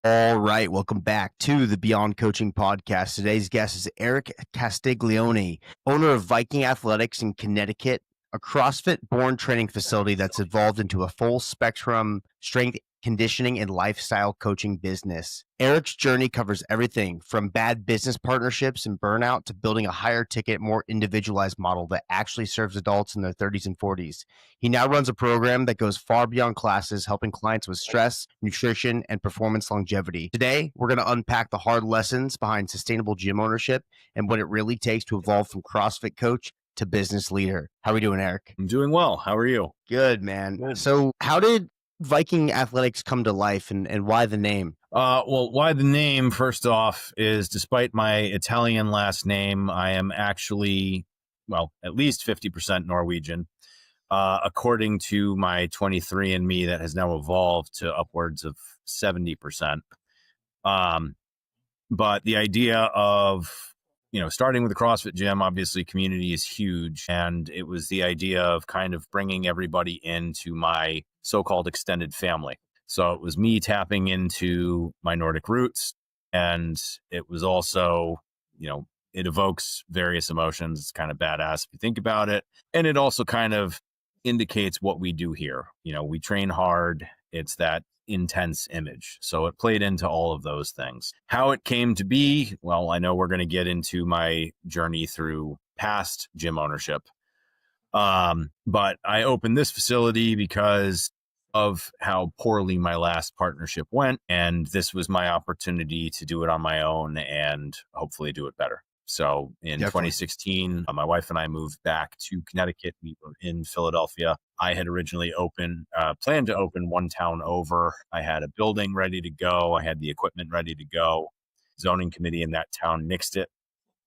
All right, welcome back to the Beyond Coaching Podcast. Today's guest is Erik Castiglione, owner of Viking Athletics in Connecticut, a CrossFit-born training facility that's evolved into a full-spectrum strength conditioning and lifestyle coaching business. Erik's journey covers everything from bad business partnerships and burnout to building a higher ticket, more individualized model that actually serves adults in their 30s and 40s. He now runs a program that goes far beyond classes, helping clients with stress, nutrition, and performance longevity. Today, we're going to unpack the hard lessons behind sustainable gym ownership and what it really takes to evolve from CrossFit coach to business leader. How are we doing, Erik? I'm doing well. How are you? Good, man. Good. So how did Viking Athletics come to life, and why the name? Well, why the name, first off, is despite my Italian last name, I am actually, at least 50% Norwegian. According to my 23andMe that has now evolved to upwards of 70%. But the idea of, starting with the CrossFit gym, obviously community is huge. And it was the idea of kind of bringing everybody into my so-called extended family. So it was me tapping into my Nordic roots. And it was also, it evokes various emotions. It's kind of badass if you think about it. And it also kind of indicates what we do here. We train hard. It's that intense image. So it played into all of those things. How it came to be, well, I know we're going to get into my journey through past gym ownership. But I opened this facility because of how poorly my last partnership went. And this was my opportunity to do it on my own and hopefully do it better. So in 2016, my wife and I moved back to Connecticut. We were in Philadelphia. I had originally planned to open one town over. I had a building ready to go. I had the equipment ready to go. Zoning committee in that town nixed it,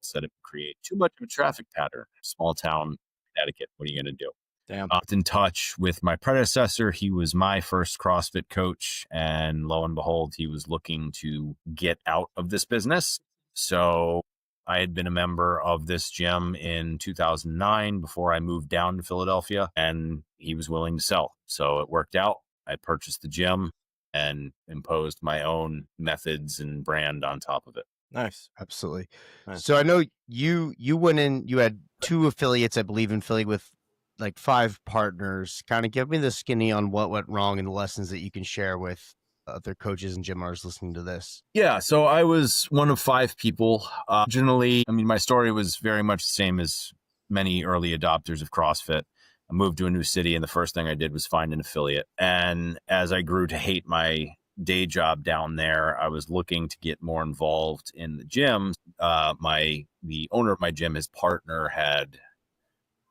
said it would create too much of a traffic pattern. Small town, Connecticut, what are you going to do? Damn. In touch with my predecessor. He was my first CrossFit coach. And lo and behold, he was looking to get out of this business. So I had been a member of this gym in 2009 before I moved down to Philadelphia, and he was willing to sell. So it worked out. I purchased the gym and imposed my own methods and brand on top of it. Nice. Absolutely. Nice. So I know you went in, you had 2 affiliates, I believe, in Philly with like 5 partners. Kind of give me the skinny on what went wrong and the lessons that you can share with other coaches and gym owners listening to this. Yeah. So I was one of 5 people. Originally, my story was very much the same as many early adopters of CrossFit. I moved to a new city and the first thing I did was find an affiliate. And as I grew to hate my day job down there, I was looking to get more involved in the gym. The owner of my gym, his partner had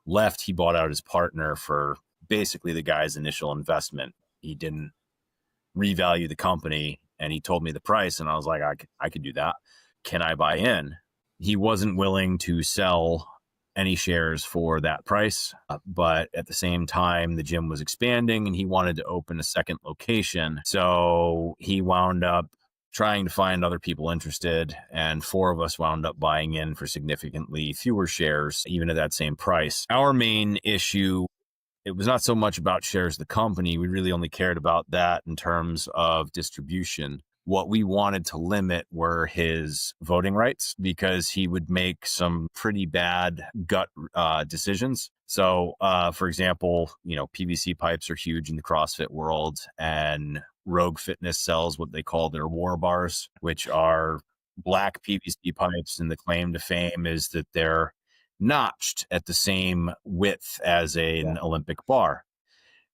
left. He bought out his partner for basically the guy's initial investment. He didn't revalue the company, and he told me the price, and I was like, I could do that. Can I buy in? He wasn't willing to sell any shares for that price, but at the same time, the gym was expanding and he wanted to open a second location. So he wound up trying to find other people interested, and 4 of us wound up buying in for significantly fewer shares, even at that same price. Our main issue, it was not so much about shares of the company. We really only cared about that in terms of distribution. What we wanted to limit were his voting rights, because he would make some pretty bad gut decisions. So, for example, PVC pipes are huge in the CrossFit world, and Rogue Fitness sells what they call their war bars, which are black PVC pipes. And the claim to fame is that they're notched at the same width as an Olympic bar.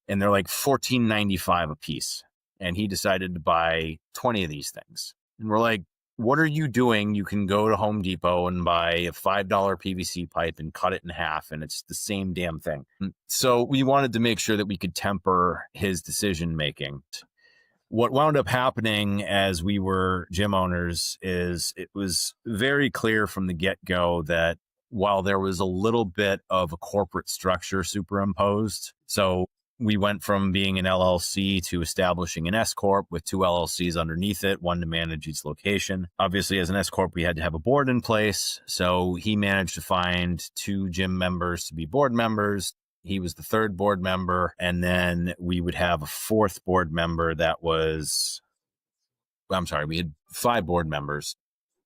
And they're like $14.95 a piece. And he decided to buy 20 of these things. And we're like, what are you doing? You can go to Home Depot and buy a $5 PVC pipe and cut it in half, and it's the same damn thing. So we wanted to make sure that we could temper his decision making. What wound up happening as we were gym owners is it was very clear from the get-go that while there was a little bit of a corporate structure superimposed, so we went from being an LLC to establishing an S-Corp with 2 LLCs underneath it, one to manage each location. Obviously, as an S-Corp, we had to have a board in place. So he managed to find 2 gym members to be board members. He was the 3rd board member. And then we would have a 4th board member that was we had 5 board members.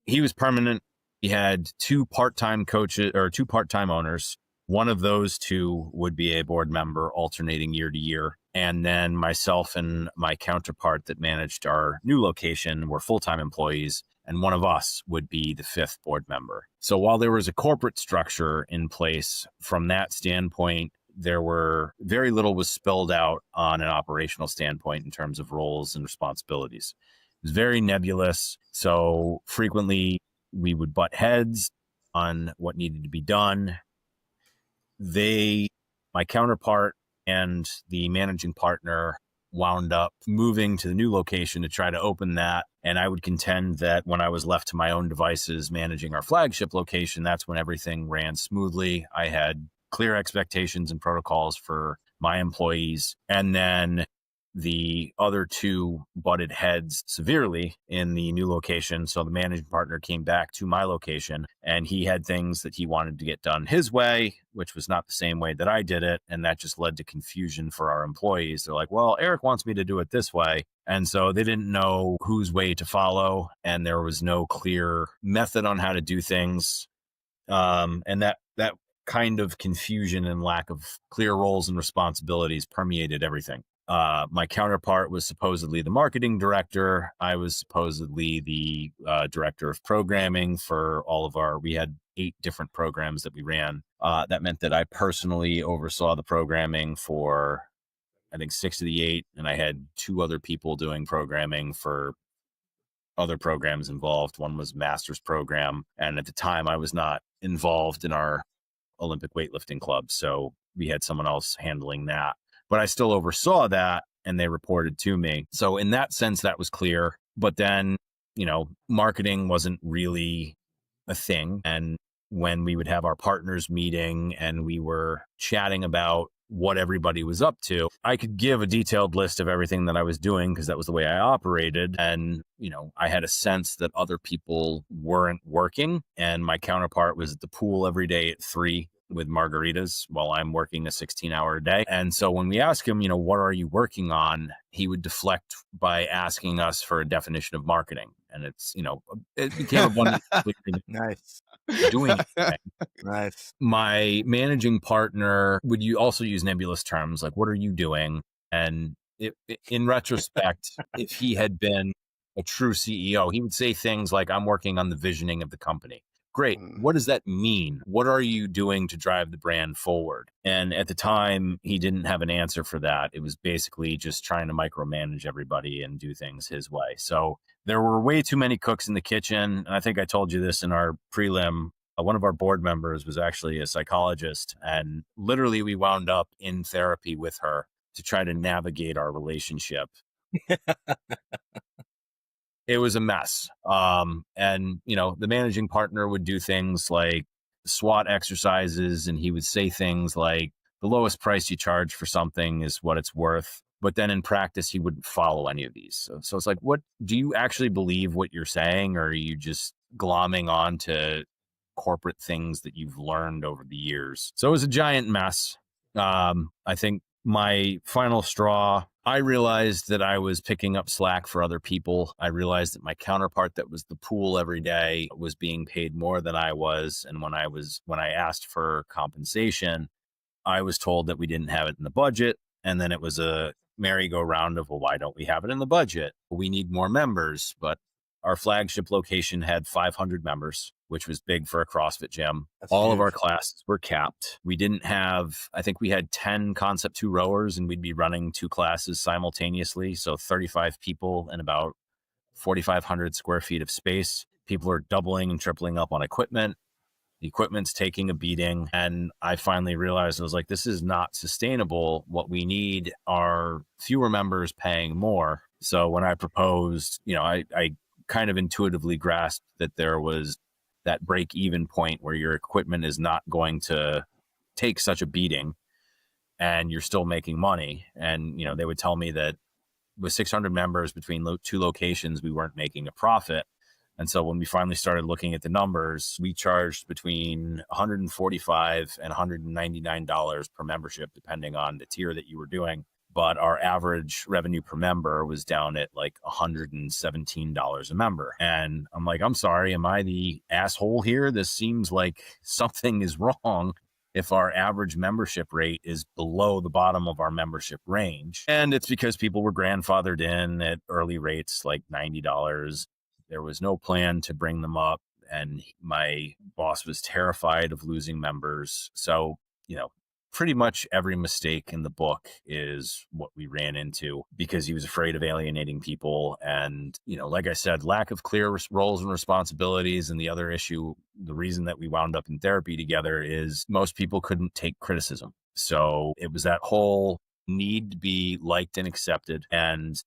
He was permanent. He had 2 part-time coaches or 2 part-time owners. One of those 2 would be a board member alternating year to year. And then myself and my counterpart that managed our new location were full-time employees. And one of us would be the 5th board member. So while there was a corporate structure in place, from that standpoint, there were very little was spelled out on an operational standpoint in terms of roles and responsibilities. It was very nebulous. So frequently we would butt heads on what needed to be done. My counterpart and the managing partner wound up moving to the new location to try to open that. And I would contend that when I was left to my own devices managing our flagship location, that's when everything ran smoothly. I had clear expectations and protocols for my employees. And then the other 2 butted heads severely in the new location. So the managing partner came back to my location and he had things that he wanted to get done his way, which was not the same way that I did it. And that just led to confusion for our employees. They're like, well, Erik wants me to do it this way. And so they didn't know whose way to follow. And there was no clear method on how to do things. And that kind of confusion and lack of clear roles and responsibilities permeated everything. My counterpart was supposedly the marketing director. I was supposedly the director of programming for we had 8 different programs that we ran. That meant that I personally oversaw the programming for, I think, 6 of the 8. And I had 2 other people doing programming for other programs involved. One was master's program. And at the time I was not involved in our Olympic weightlifting club. So we had someone else handling that. But I still oversaw that and they reported to me. So in that sense, that was clear. But then, marketing wasn't really a thing. And when we would have our partners meeting and we were chatting about what everybody was up to, I could give a detailed list of everything that I was doing because that was the way I operated. And, I had a sense that other people weren't working. And my counterpart was at the pool every day at 3 with margaritas while I'm working a 16-hour day. And so when we ask him, what are you working on? He would deflect by asking us for a definition of marketing. And it's, it became abundantly Nice. doing it. Nice. My managing partner would also use nebulous terms like, what are you doing? And in retrospect, if he had been a true CEO, he would say things like, I'm working on the visioning of the company. Great. What does that mean? What are you doing to drive the brand forward? And at the time, he didn't have an answer for that. It was basically just trying to micromanage everybody and do things his way. So there were way too many cooks in the kitchen. And I think I told you this in our prelim. One of our board members was actually a psychologist. And literally, we wound up in therapy with her to try to navigate our relationship. It was a mess. And, the managing partner would do things like SWOT exercises, and he would say things like, the lowest price you charge for something is what it's worth. But then in practice, he wouldn't follow any of these. So it's like, what do you actually believe what you're saying? Or are you just glomming on to corporate things that you've learned over the years? So it was a giant mess. I think my final straw, I realized that I was picking up slack for other people. I realized that my counterpart that was the pool every day was being paid more than I was. And when I asked for compensation, I was told that we didn't have it in the budget. And then it was a merry-go-round of, well, why don't we have it in the budget? We need more members. But our flagship location had 500 members, which was big for a CrossFit gym. That's All huge. of our classes were capped. We didn't have, I think we had 10 Concept 2 rowers and we'd be running 2 classes simultaneously. So 35 people and about 4,500 square feet of space. People are doubling and tripling up on equipment. The equipment's taking a beating. And I finally realized, I was like, this is not sustainable. What we need are fewer members paying more. So when I proposed, I kind of intuitively grasped that there was that break-even point where your equipment is not going to take such a beating and you're still making money. And, they would tell me that with 600 members between 2 locations, we weren't making a profit. And so when we finally started looking at the numbers, we charged between $145 and $199 per membership, depending on the tier that you were doing. but our average revenue per member was down at like $117 a member. And I'm like, I'm sorry, am I the asshole here? This seems like something is wrong if our average membership rate is below the bottom of our membership range. And it's because people were grandfathered in at early rates like $90. There was no plan to bring them up. And my boss was terrified of losing members. So, pretty much every mistake in the book is what we ran into because he was afraid of alienating people. And, like I said, lack of clear roles and responsibilities. And the other issue, the reason that we wound up in therapy together is most people couldn't take criticism. So it was that whole need to be liked and accepted. And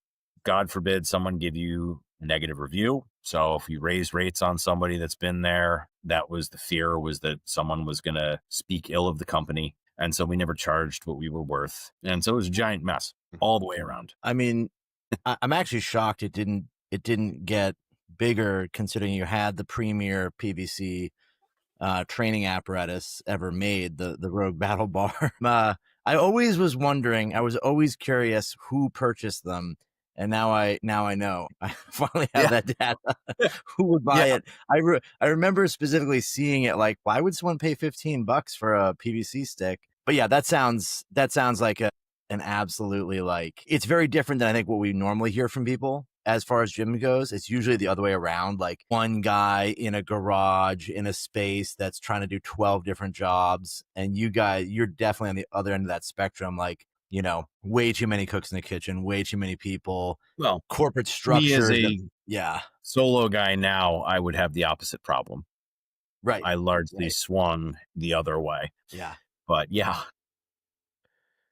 God forbid someone give you a negative review. So if you raise rates on somebody that's been there, that was the fear, was that someone was going to speak ill of the company. And so we never charged what we were worth. And so it was a giant mess all the way around. I mean, I'm actually shocked it didn't get bigger, considering you had the premier PVC training apparatus ever made, the Rogue Battle Bar. I always was wondering, I was always curious who purchased them. And now I know. I finally have that data. Who would buy it? I remember specifically seeing it like, why would someone pay $15 for a PVC stick? But yeah, that sounds like an absolutely, like, it's very different than I think what we normally hear from people as far as gym goes. It's usually the other way around, like one guy in a garage in a space that's trying to do 12 different jobs. And you guys, you're definitely on the other end of that spectrum. Like, way too many cooks in the kitchen, way too many people. Well, corporate structures. Me as a solo guy now, I would have the opposite problem. Right. I largely swung the other way. Yeah. But yeah.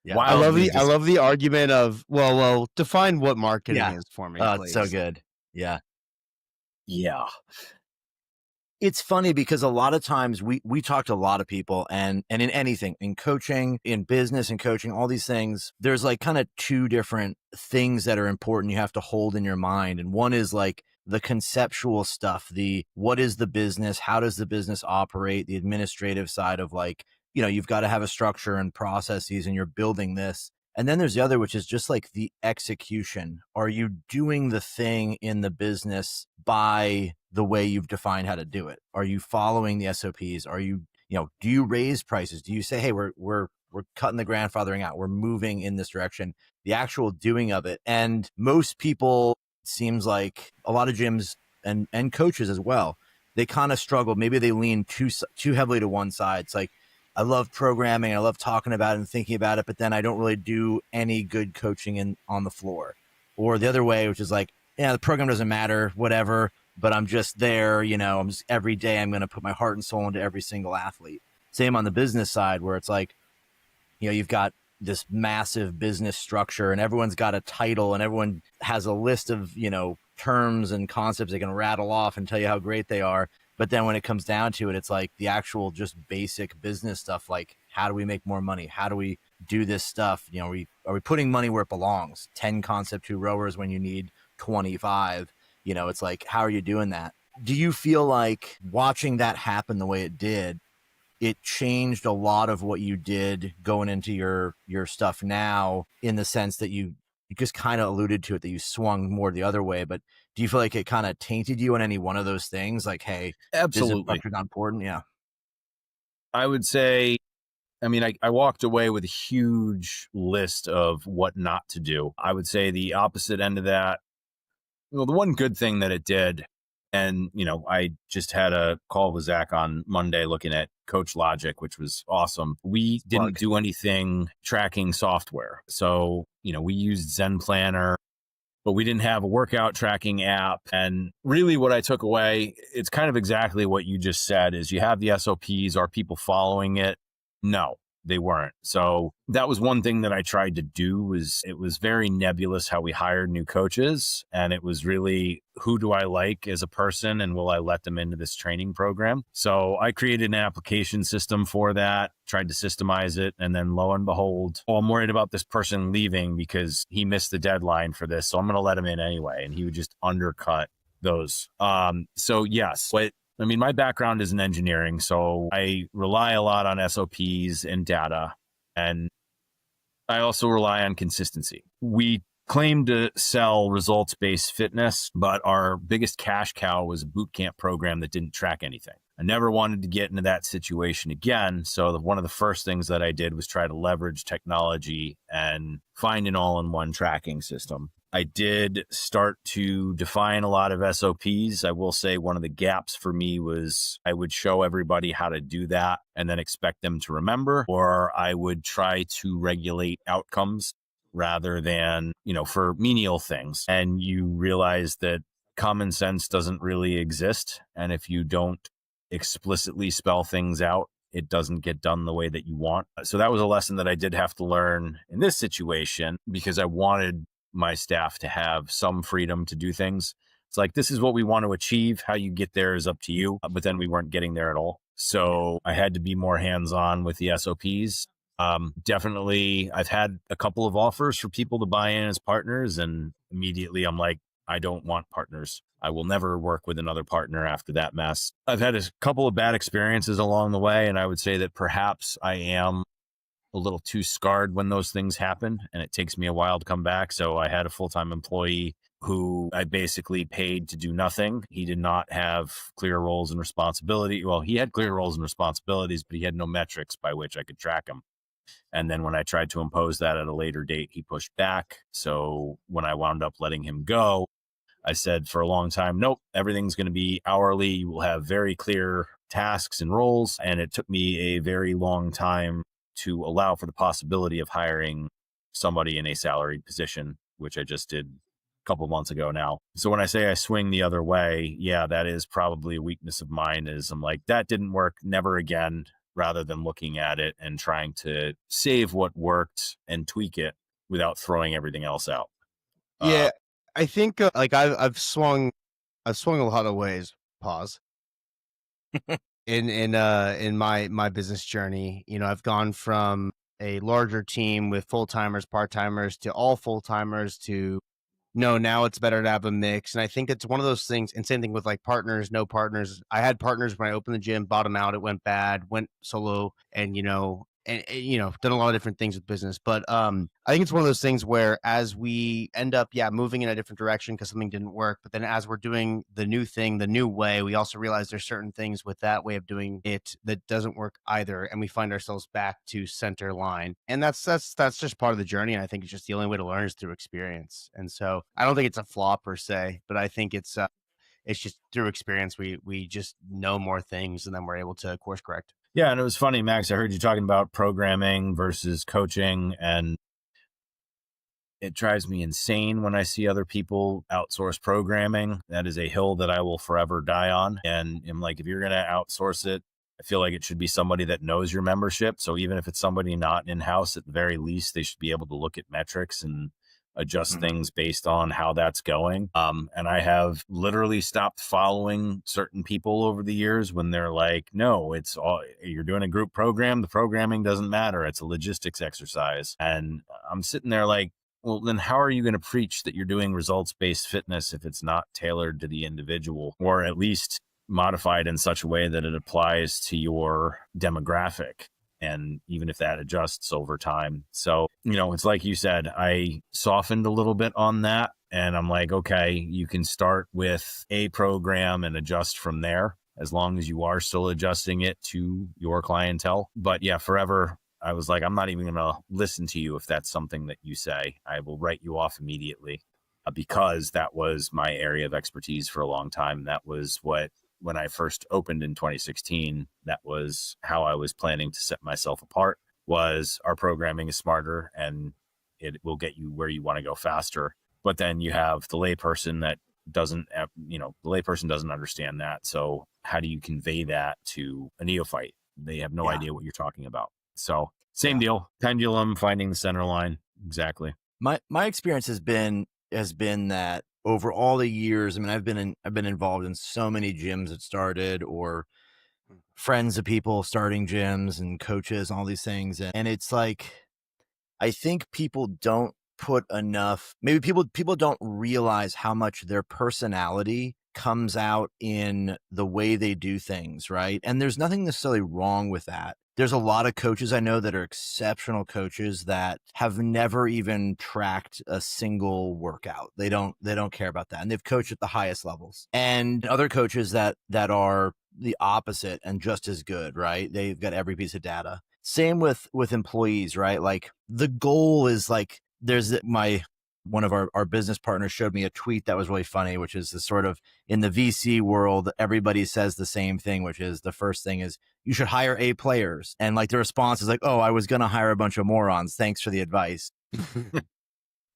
I love the argument of, well, define what marketing is for me. It's so good. Yeah. Yeah. It's funny because a lot of times we talk to a lot of people, and in anything, in coaching, in business and coaching, all these things, there's like kind of two different things that are important you have to hold in your mind. And one is like the conceptual stuff, what is the business? How does the business operate? The administrative side of like, you've got to have a structure and processes and you're building this. And then there's the other, which is just like the execution. Are you doing the thing in the business by the way you've defined how to do it? Are you following the SOPs? Are you, do you raise prices? Do you say, hey, we're cutting the grandfathering out, we're moving in this direction? The actual doing of it. And most people, it seems like a lot of gyms and coaches as well, they kind of struggle. Maybe they lean too heavily to one side. It's like, I love programming, I love talking about it and thinking about it, but then I don't really do any good coaching on the floor. Or the other way, which is like, the program doesn't matter, whatever, but I'm just there, every day I'm going to put my heart and soul into every single athlete. Same on the business side, where it's like, you've got this massive business structure and everyone's got a title and everyone has a list of, terms and concepts they can rattle off and tell you how great they are. But then when it comes down to it, it's like the actual just basic business stuff. Like, how do we make more money? How do we do this stuff? Are we putting money where it belongs? 10 concept 2 rowers when you need 25. It's like, how are you doing that? Do you feel like watching that happen the way it did, it changed a lot of what you did going into your stuff now, in the sense that you just kind of alluded to it, that you swung more the other way, but do you feel like it kind of tainted you in any one of those things? Like, hey, absolutely, this is not important. Yeah. I would say, I walked away with a huge list of what not to do. I would say the opposite end of that. Well, the one good thing that it did, and, I just had a call with Zach on Monday looking at Coach Logic, which was awesome. We didn't do anything tracking software. So, we used Zen Planner, but we didn't have a workout tracking app. And really what I took away, it's kind of exactly what you just said, is you have the SOPs. Are people following it? No, they weren't. So that was one thing that I tried to do. It was very nebulous how we hired new coaches. And it was really, who do I like as a person and will I let them into this training program? So I created an application system for that, tried to systemize it. And then lo and behold, I'm worried about this person leaving because he missed the deadline for this. So I'm going to let him in anyway. And he would just undercut those. So yes, my background is in engineering, so I rely a lot on SOPs and data. And I also rely on consistency. We claim to sell results-based fitness, but our biggest cash cow was a boot camp program that didn't track anything. I never wanted to get into that situation again. So one of the first things that I did was try to leverage technology and find an all-in-one tracking system. I did start to define a lot of SOPs. I will say one of the gaps for me was I would show everybody how to do that and then expect them to remember, or I would try to regulate outcomes rather than, for menial things. And you realize that common sense doesn't really exist. And if you don't explicitly spell things out, it doesn't get done the way that you want. So that was a lesson that I did have to learn in this situation because I wanted my staff to have some freedom to do things. It's like, this is what we want to achieve. How you get there is up to you. But then we weren't getting there at all. So I had to be more hands-on with the SOPs. Definitely, I've had a couple of offers for people to buy in as partners. And immediately I'm like, I don't want partners. I will never work with another partner after that mess. I've had a couple of bad experiences along the way. And I would say that perhaps I am a little too scarred when those things happen and it takes me a while to come back. So I had a full-time employee who I basically paid to do nothing. He did not have clear roles and responsibility. Well, he had clear roles and responsibilities, but he had no metrics by which I could track him. And then when I tried to impose that at a later date, he pushed back. So when I wound up letting him go, I said for a long time, nope, everything's going to be hourly. You will have very clear tasks and roles. And it took me a very long time to allow for the possibility of hiring somebody in a salaried position, which I just did a couple of months ago now. So when I say I swing the other way, yeah, that is probably a weakness of mine is I'm like, that didn't work, never again, rather than looking at it and trying to save what worked and tweak it without throwing everything else out. Yeah, I think I've swung a lot of ways. Pause. in my business journey, I've gone from a larger team with full-timers, part-timers to all full-timers to no, now it's better to have a mix. And I think it's one of those things. And same thing with like partners, no partners. I had partners when I opened the gym, bought them out. It went bad, went solo, and done a lot of different things with business. But I think it's one of those things where as we end up, moving in a different direction because something didn't work. But then as we're doing the new thing, the new way, we also realize there's certain things with that way of doing it that doesn't work either. And we find ourselves back to center line. And that's just part of the journey. And I think it's just the only way to learn is through experience. And so I don't think it's a flaw per se, but I think it's just through experience, we just know more things and then we're able to course correct. Yeah. And it was funny, Max, I heard you talking about programming versus coaching, and it drives me insane when I see other people outsource programming. That is a hill that I will forever die on. And I'm like, if you're going to outsource it, I feel like it should be somebody that knows your membership. So even if it's somebody not in-house, at the very least, they should be able to look at metrics and adjust things based on how that's going. And I have literally stopped following certain people over the years when they're like, no, it's all, you're doing a group program. The programming doesn't matter. It's a logistics exercise. And I'm sitting there like, well, then how are you going to preach that you're doing results-based fitness if it's not tailored to the individual, or at least modified in such a way that it applies to your demographic? And even if that adjusts over time. So, it's like you said, I softened a little bit on that. And I'm like, okay, you can start with a program and adjust from there, as long as you are still adjusting it to your clientele. But yeah, forever, I was like, I'm not even going to listen to you if that's something that you say. I will write you off immediately because that was my area of expertise for a long time. That was when I first opened in 2016, that was how I was planning to set myself apart, was our programming is smarter and it will get you where you want to go faster. But then you have the layperson that doesn't, the layperson doesn't understand that. So how do you convey that to a neophyte? They have no idea what you're talking about. So same deal, pendulum, finding the center line. Exactly. My experience has been that over all the years, I mean, I've been involved in so many gyms that started, or friends of people starting gyms and coaches and all these things. And it's like, I think people don't put enough, maybe people don't realize how much their personality comes out in the way they do things, right? And there's nothing necessarily wrong with that. There's a lot of coaches I know that are exceptional coaches that have never even tracked a single workout. They don't care about that. And they've coached at the highest levels. And other coaches that are the opposite and just as good, right? They've got every piece of data. Same with employees, right? Like the goal is like, one of our business partners showed me a tweet that was really funny, which is the sort of, in the VC world, everybody says the same thing, which is the first thing is you should hire A players. And like the response is like, oh, I was going to hire a bunch of morons. Thanks for the advice.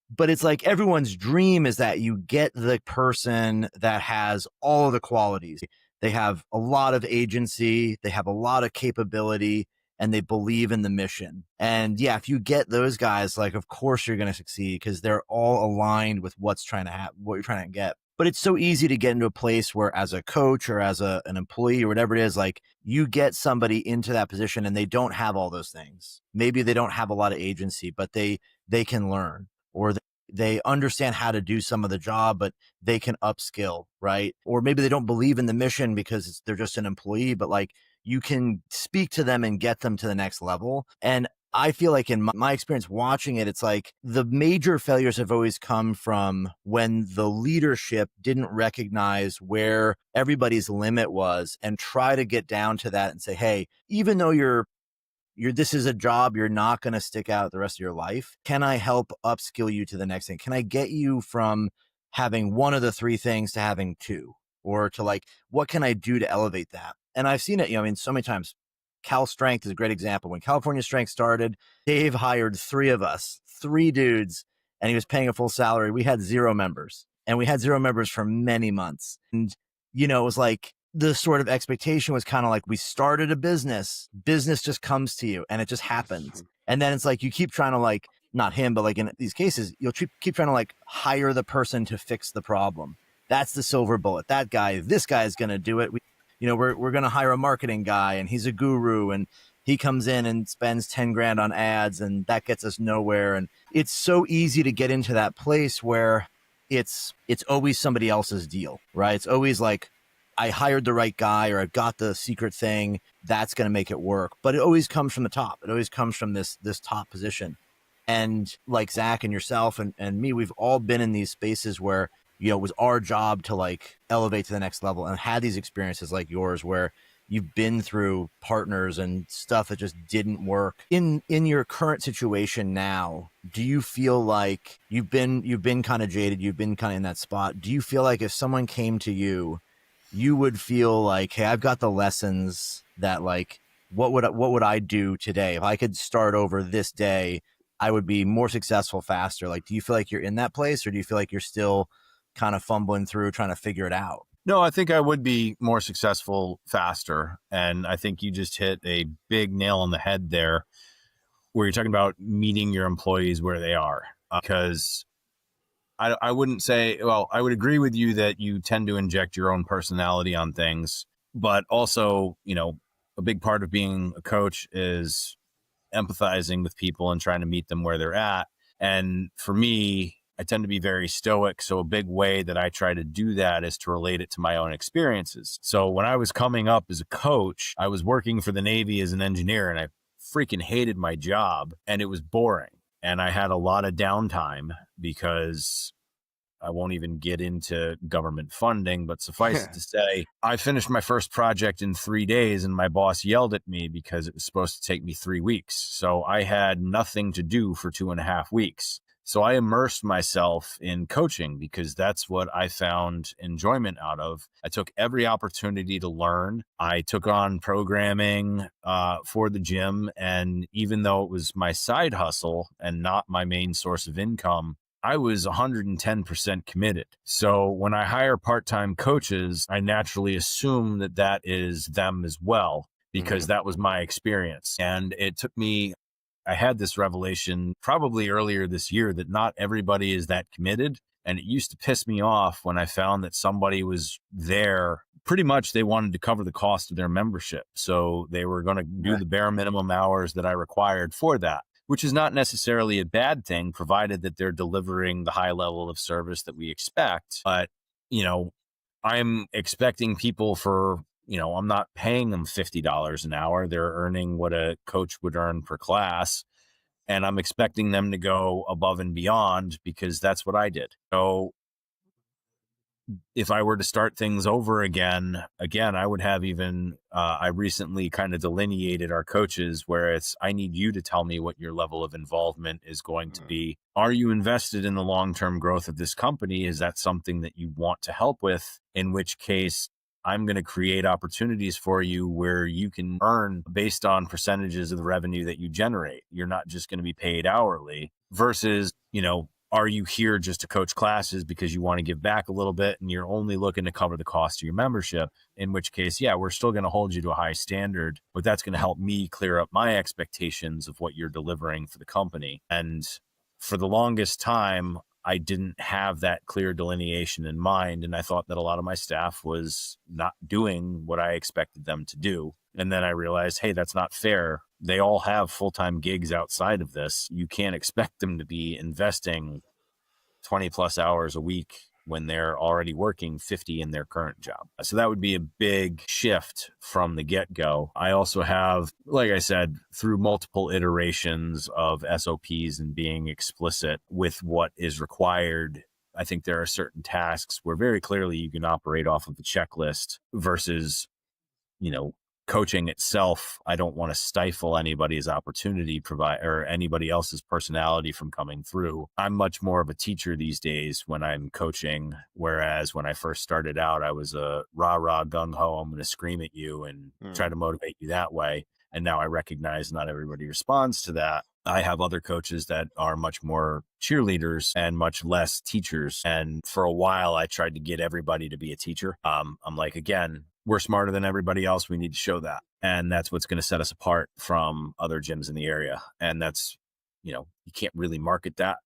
But it's like everyone's dream is that you get the person that has all of the qualities. They have a lot of agency, they have a lot of capability, and they believe in the mission. And yeah, if you get those guys, like, of course you're going to succeed because they're all aligned with what you're trying to get. But it's so easy to get into a place where as a coach or as an employee or whatever it is, like you get somebody into that position and they don't have all those things. Maybe they don't have a lot of agency, but they can learn, or they understand how to do some of the job, but they can upskill, right? Or maybe they don't believe in the mission because they're just an employee, but like you can speak to them and get them to the next level. And I feel like in my experience watching it, it's like the major failures have always come from when the leadership didn't recognize where everybody's limit was and try to get down to that and say, hey, even though this is a job, you're not going to stick out the rest of your life. Can I help upskill you to the next thing? Can I get you from having one of the three things to having two? Or to like, what can I do to elevate that? And I've seen it, so many times. Cal Strength is a great example. When California Strength started, Dave hired three of us, three dudes, and he was paying a full salary. We had 0 members, and we had 0 members for many months. And, it was like the sort of expectation was kind of like we started a business just comes to you and it just happens. And then it's like you keep trying to like, not him, but like in these cases, you'll keep trying to like hire the person to fix the problem. That's the silver bullet. This guy is going to do it. We're going to hire a marketing guy and he's a guru and he comes in and spends 10 grand on ads and that gets us nowhere. And it's so easy to get into that place where it's always somebody else's deal, right? It's always like, I hired the right guy or I've got the secret thing that's going to make it work. But it always comes from the top. It always comes from this top position. And like Zach and yourself and me, we've all been in these spaces where, it was our job to like elevate to the next level and had these experiences like yours where you've been through partners and stuff that just didn't work. In your current situation now, do you feel like you've been kind of jaded, you've been kind of in that spot? Do you feel like if someone came to you, you would feel like, hey, I've got the lessons that like, what would I do today? If I could start over this day, I would be more successful faster. Like, do you feel like you're in that place or do you feel like you're still kind of fumbling through trying to figure it out? No, I think I would be more successful faster. And I think you just hit a big nail on the head there where you're talking about meeting your employees where they are. Because I wouldn't say, well, I would agree with you that you tend to inject your own personality on things, but also, a big part of being a coach is empathizing with people and trying to meet them where they're at. And for me, I tend to be very stoic. So a big way that I try to do that is to relate it to my own experiences. So when I was coming up as a coach, I was working for the Navy as an engineer and I freaking hated my job and it was boring. And I had a lot of downtime because I won't even get into government funding, but suffice it to say, I finished my first project in 3 days and my boss yelled at me because it was supposed to take me 3 weeks. So I had nothing to do for 2.5 weeks. So I immersed myself in coaching because that's what I found enjoyment out of. I took every opportunity to learn. I took on programming for the gym. And even though it was my side hustle and not my main source of income, I was 110% committed. So when I hire part-time coaches, I naturally assume that that is them as well, because that was my experience. And it took me, I had this revelation probably earlier this year that not everybody is that committed. And it used to piss me off when I found that somebody was there. Pretty much they wanted to cover the cost of their membership. So they were going to do the bare minimum hours that I required for that, which is not necessarily a bad thing, provided that they're delivering the high level of service that we expect. But, I'm expecting people for I'm not paying them $50 an hour. They're earning what a coach would earn per class. And I'm expecting them to go above and beyond because that's what I did. So if I were to start things over again, I would have I recently kind of delineated our coaches where I need you to tell me what your level of involvement is going to be. Are you invested in the long-term growth of this company? Is that something that you want to help with? In which case, I'm going to create opportunities for you where you can earn based on percentages of the revenue that you generate. You're not just going to be paid hourly versus, are you here just to coach classes because you want to give back a little bit and you're only looking to cover the cost of your membership? In which case, we're still going to hold you to a high standard, but that's going to help me clear up my expectations of what you're delivering for the company. And for the longest time, I didn't have that clear delineation in mind. And I thought that a lot of my staff was not doing what I expected them to do. And then I realized, hey, that's not fair. They all have full-time gigs outside of this. You can't expect them to be investing 20 plus hours a week when they're already working 50 in their current job. So that would be a big shift from the get-go. I also have, like I said, through multiple iterations of SOPs and being explicit with what is required, I think there are certain tasks where very clearly you can operate off of the checklist versus, coaching itself. I don't want to stifle anybody's opportunity or anybody else's personality from coming through. I'm much more of a teacher these days when I'm coaching. Whereas when I first started out, I was a rah-rah gung-ho, I'm going to scream at you and try to motivate you that way. And now I recognize not everybody responds to that. I have other coaches that are much more cheerleaders and much less teachers. And for a while, I tried to get everybody to be a teacher. I'm like, again, we're smarter than everybody else. We need to show that. And that's what's going to set us apart from other gyms in the area. And that's, you can't really market that.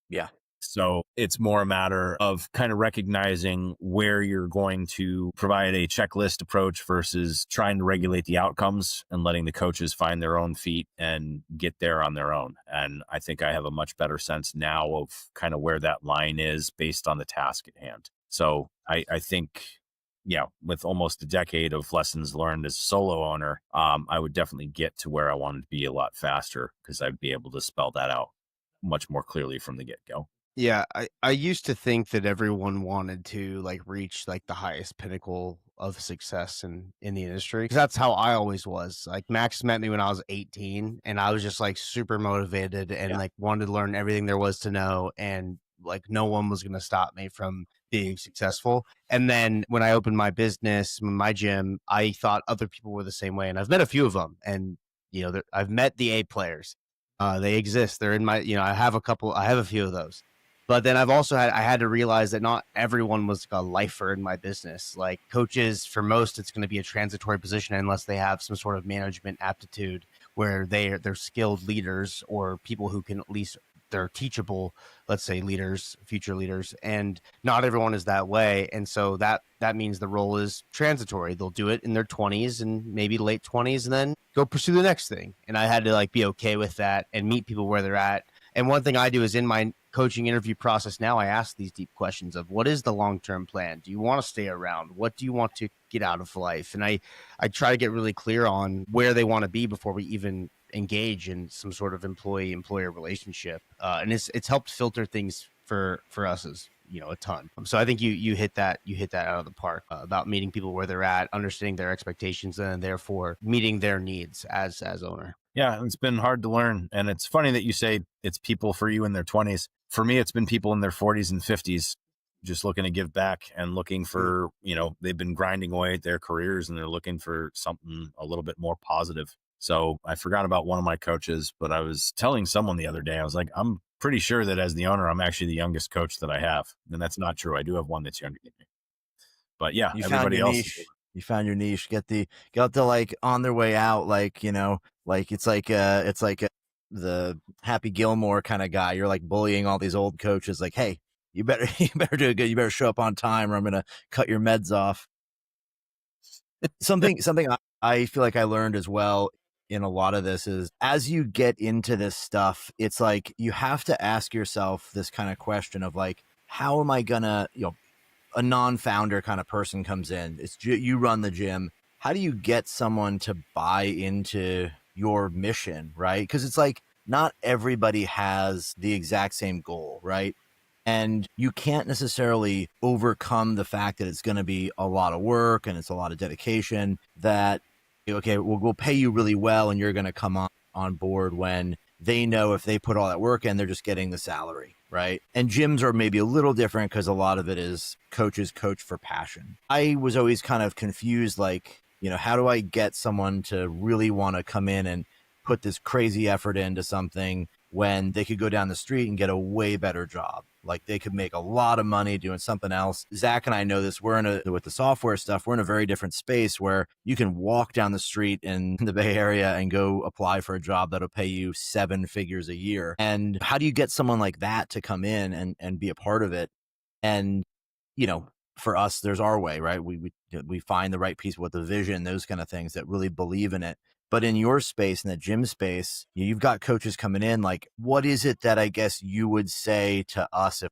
Yeah. So it's more a matter of kind of recognizing where you're going to provide a checklist approach versus trying to regulate the outcomes and letting the coaches find their own feet and get there on their own. And I think I have a much better sense now of kind of where that line is based on the task at hand. So I think, with almost a decade of lessons learned as a solo owner, I would definitely get to where I wanted to be a lot faster because I'd be able to spell that out much more clearly from the get-go. Yeah, I used to think that everyone wanted to reach the highest pinnacle of success in the industry, because that's how I always was. Max met me when I was 18 and I was just super motivated and wanted to learn everything there was to know, and no one was going to stop me from being successful. And then when I opened my business, my gym, I thought other people were the same way, and I've met a few of them, and I've met the A players. They exist. They're in my, I have a few of those. But then I had to realize that not everyone was a lifer in my business. Coaches, for most, it's going to be a transitory position unless they have some sort of management aptitude where they're skilled leaders or people who can at least, they're teachable, let's say leaders, future leaders. And not everyone is that way. And so that means the role is transitory. They'll do it in their 20s and maybe late 20s and then go pursue the next thing. And I had to be okay with that and meet people where they're at. And one thing I do is in my coaching interview process now, I ask these deep questions of what is the long-term plan? Do you want to stay around? What do you want to get out of life? And I try to get really clear on where they want to be before we even engage in some sort of employee-employer relationship. And it's helped filter things for us as a ton. So I think you hit that out of the park about meeting people where they're at, understanding their expectations, and therefore meeting their needs as owner. Yeah, it's been hard to learn. And it's funny that you say it's people for you in their 20s. For me, it's been people in their 40s and 50s just looking to give back and looking for, they've been grinding away at their careers and they're looking for something a little bit more positive. So I forgot about one of my coaches, but I was telling someone the other day, I was like, I'm pretty sure that as the owner, I'm actually the youngest coach that I have. And that's not true. I do have one that's younger than me. But yeah, everybody else. You found your niche. Get the on their way out, it's like the Happy Gilmore kind of guy. You're bullying all these old coaches. Hey, you better do it good. You better show up on time, or I'm gonna cut your meds off. Something I feel like I learned as well in a lot of this is as you get into this stuff, it's you have to ask yourself this kind of question of how am I gonna a non-founder kind of person comes in, you run the gym. How do you get someone to buy into your mission, right? Because it's like not everybody has the exact same goal, right? And you can't necessarily overcome the fact that it's going to be a lot of work and it's a lot of dedication that, okay, we'll pay you really well and you're going to come on board when they know if they put all that work in, they're just getting the salary, right? And gyms are maybe a little different because a lot of it is coaches coach for passion. I was always kind of confused, like, how do I get someone to really want to come in and put this crazy effort into something when they could go down the street and get a way better job? Like they could make a lot of money doing something else. Zach and I know this. With the software stuff, we're in a very different space where you can walk down the street in the Bay Area and go apply for a job that'll pay you 7 figures a year. And how do you get someone like that to come in and be a part of it? And, for us, there's our way, right? We find the right people with the vision, those kind of things that really believe in it. But in your space, in the gym space, you've got coaches coming in. Like, what is it that I guess you would say to us?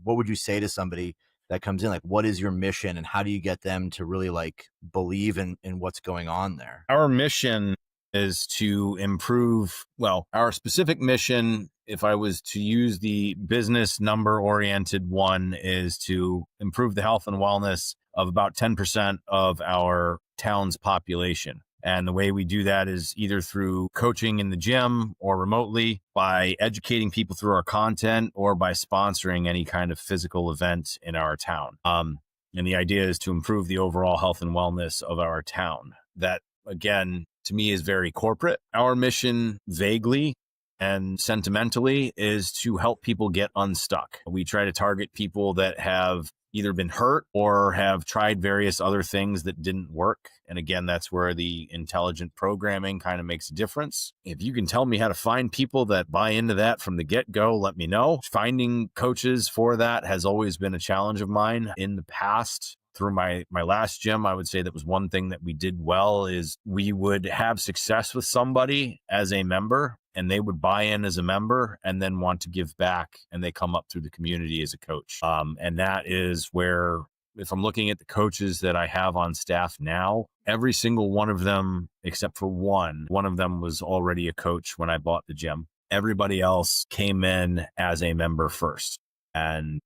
What would you say to somebody that comes in? Like, what is your mission and how do you get them to really like believe in what's going on there? Our mission is to improve, our specific mission, if I was to use the business number oriented one, is to improve the health and wellness of about 10% of our town's population. And the way we do that is either through coaching in the gym or remotely, by educating people through our content, or by sponsoring any kind of physical event in our town. And the idea is to improve the overall health and wellness of our town. That, again, to me is very corporate. Our mission, vaguely and sentimentally, is to help people get unstuck. We try to target people that have either been hurt or have tried various other things that didn't work. And again, that's where the intelligent programming kind of makes a difference. If you can tell me how to find people that buy into that from the get-go, let me know. Finding coaches for that has always been a challenge of mine in the past. Through my last gym, I would say that was one thing that we did well, is we would have success with somebody as a member and they would buy in as a member and then want to give back, and they come up through the community as a coach. And that is where, if I'm looking at the coaches that I have on staff now, every single one of them, except for one of them was already a coach when I bought the gym. Everybody else came in as a member first and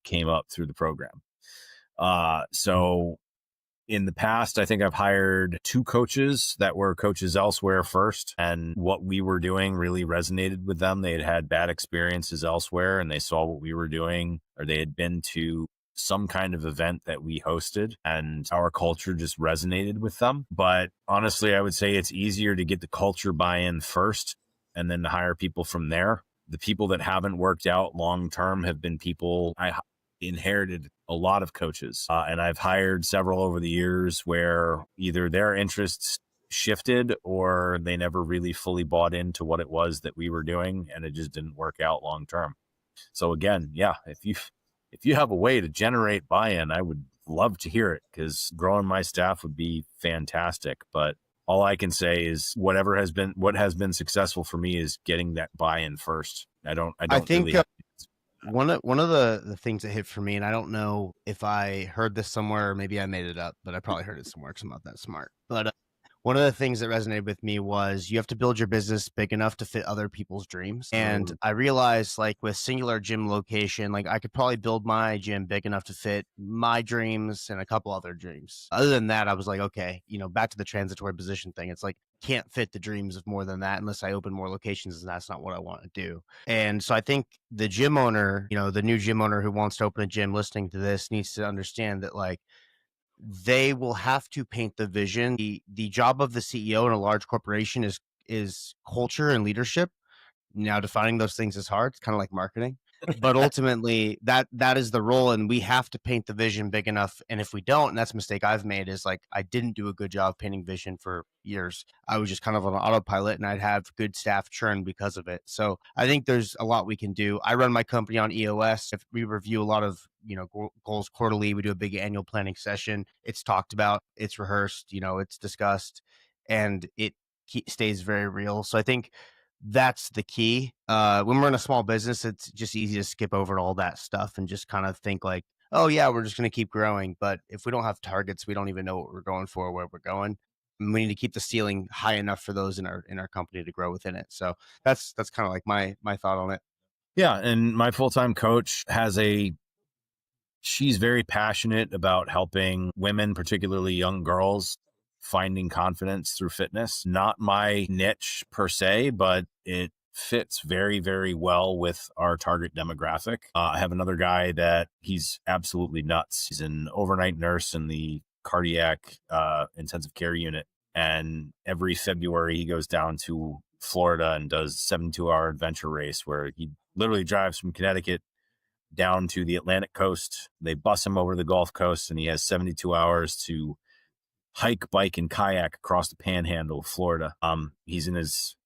came up through the program. So in the past, I think I've hired 2 coaches that were coaches elsewhere first, and what we were doing really resonated with them. They had had bad experiences elsewhere and they saw what we were doing, or they had been to some kind of event that we hosted and our culture just resonated with them. But honestly, I would say it's easier to get the culture buy-in first and then to hire people from there. The people that haven't worked out long-term have been people I inherited a lot of coaches, and I've hired several over the years where either their interests shifted or they never really fully bought into what it was that we were doing, and it just didn't work out long term. So again, if you have a way to generate buy-in, I would love to hear it, because growing my staff would be fantastic. But all I can say is what has been successful for me is getting that buy-in first. I think really one of the things that hit for me, and I don't know if I heard this somewhere or maybe I made it up, but I probably heard it somewhere because I'm not that smart. But one of the things that resonated with me was you have to build your business big enough to fit other people's dreams. And I realized, like, with singular gym location, like I could probably build my gym big enough to fit my dreams and a couple other dreams. Other than that, I was like, okay, back to the transitory position thing. It's like, can't fit the dreams of more than that unless I open more locations, and that's not what I want to do. And so I think the gym owner, the new gym owner who wants to open a gym listening to this needs to understand that, like, they will have to paint the vision. The job of the CEO in a large corporation is culture and leadership. Now, defining those things is hard. It's kind of like marketing. But ultimately, that is the role, and we have to paint the vision big enough. And if we don't, and that's a mistake I've made, is like I didn't do a good job painting vision for years. I was just kind of on autopilot, and I'd have good staff churn because of it. So I think there's a lot we can do. I run my company on EOS. If we review a lot of goals quarterly, we do a big annual planning session. It's talked about, it's rehearsed, it's discussed, and it stays very real. So I think that's the key. When we're in a small business, it's just easy to skip over all that stuff and just kind of think like, oh yeah, we're just going to keep growing. But if we don't have targets, we don't even know what we're going for, where we're going. And we need to keep the ceiling high enough for those in our company to grow within it. So that's kind of like my thought on it. Yeah. And my full-time coach she's very passionate about helping women, particularly young girls, finding confidence through fitness. Not my niche per se, but it fits very, very well with our target demographic. I have another guy that he's absolutely nuts. He's an overnight nurse in the cardiac intensive care unit. And every February, he goes down to Florida and does 72-hour adventure race where he literally drives from Connecticut down to the Atlantic coast. They bus him over to the Gulf Coast, and he has 72 hours to hike, bike, and kayak across the panhandle of Florida. He's in his,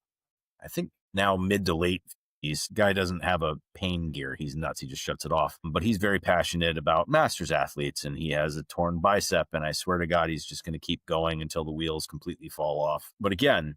I think now mid to late 50s. Guy doesn't have a pain gear. He's nuts. He just shuts it off. But he's very passionate about masters athletes, and he has a torn bicep. And I swear to God, he's just going to keep going until the wheels completely fall off. But again,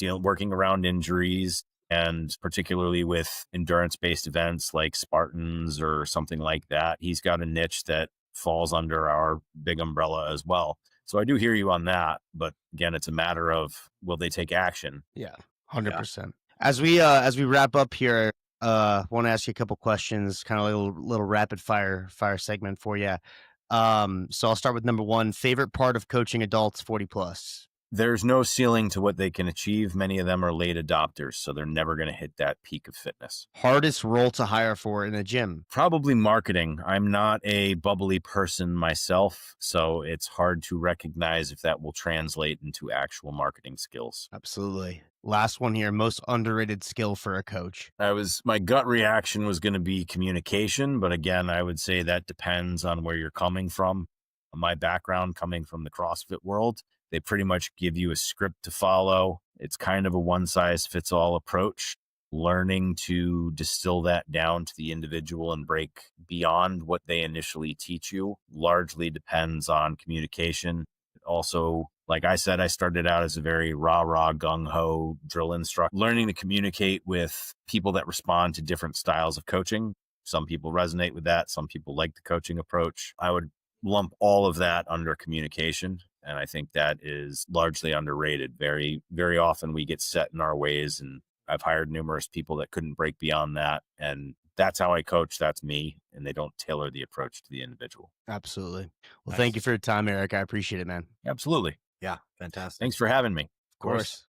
working around injuries, and particularly with endurance-based events like Spartans or something like that, he's got a niche that falls under our big umbrella as well. So I do hear you on that, but again, it's a matter of, will they take action? Yeah, 100%. As we wrap up here, want to ask you a couple questions, kind of a little rapid fire segment for you. So I'll start with number one. Favorite part of coaching adults 40 plus? There's no ceiling to what they can achieve. Many of them are late adopters, so they're never going to hit that peak of fitness. Hardest role to hire for in a gym? Probably marketing. I'm not a bubbly person myself, so it's hard to recognize if that will translate into actual marketing skills. Absolutely. Last one here. Most underrated skill for a coach? My gut reaction was going to be communication, but again, I would say that depends on where you're coming from. My background coming from the CrossFit world, they pretty much give you a script to follow. It's kind of a one-size-fits-all approach. Learning to distill that down to the individual and break beyond what they initially teach you largely depends on communication. Also, like I said, I started out as a very rah-rah, gung-ho drill instructor. Learning to communicate with people that respond to different styles of coaching. Some people resonate with that. Some people like the coaching approach. I would lump all of that under communication. And I think that is largely underrated. Very, very often we get set in our ways, and I've hired numerous people that couldn't break beyond that. And that's how I coach. That's me. And they don't tailor the approach to the individual. Absolutely. Well, Thank you for your time, Erik. I appreciate it, man. Absolutely. Yeah. Fantastic. Thanks for having me. Of course.